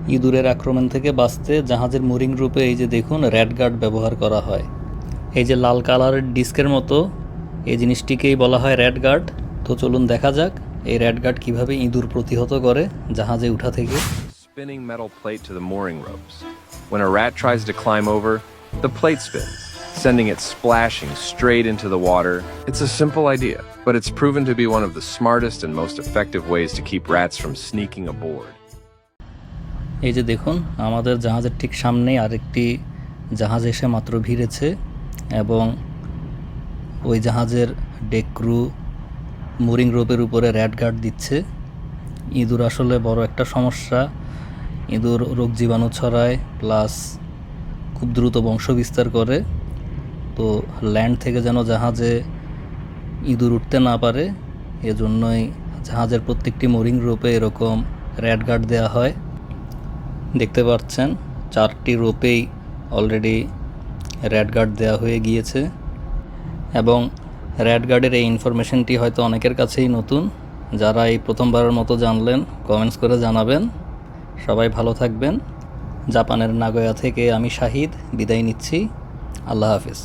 ইঁদুরের আক্রমণ থেকে বাঁচতে জাহাজের মুরিং রূপে এই যে দেখুন রেড গার্ড ব্যবহার করা হয়। এই যে লাল কালারের ডিস্কের মতো এই জিনিসটিকেই বলা হয় রেড গার্ড। তো চলুন দেখা যাক এই রেড গার্ড কীভাবে ইঁদুর প্রতিহত করে জাহাজে উঠা থেকে। Spinning metal plate to the mooring ropes. When a rat tries to climb over, the plate spins, sending it splashing straight into the water. It's a simple idea, but it's proven to be one of the smartest and most effective ways to keep rats from sneaking aboard. এই যে দেখুন আমাদের জাহাজের ঠিক সামনেই আরেকটি জাহাজ এসে মাত্র ভিড়েছে এবং ওই জাহাজের ডেক ক্রু মুরিং রোপের উপরে রেড গার্ড দিচ্ছে। ইঁদুর আসলে বড় একটা সমস্যা। ইঁদুর রোগ জীবাণু ছড়ায়, প্লাস খুব দ্রুত বংশ বিস্তার করে। তো ল্যান্ড থেকে যেন জাহাজে ইঁদুর উঠতে না পারে এজন্যই জাহাজের প্রত্যেকটি মুরিং রোপে এরকম রেড গার্ড দেওয়া হয়। দেখতে পাচ্ছেন 4টি রোপেই অলরেডি রেড গার্ড দেওয়া হয়ে গিয়েছে এবং রেড গার্ডের এই ইনফরমেশনটি হয়তো অনেকের কাছেই নতুন। যারা এই প্রথমবারের মতো জানলেন কমেন্টস করে জানাবেন। সবাই ভালো থাকবেন। জাপানের নাগোয়া থেকে আমি শাহিদ বিদায় নিচ্ছি। আল্লাহ হাফিজ।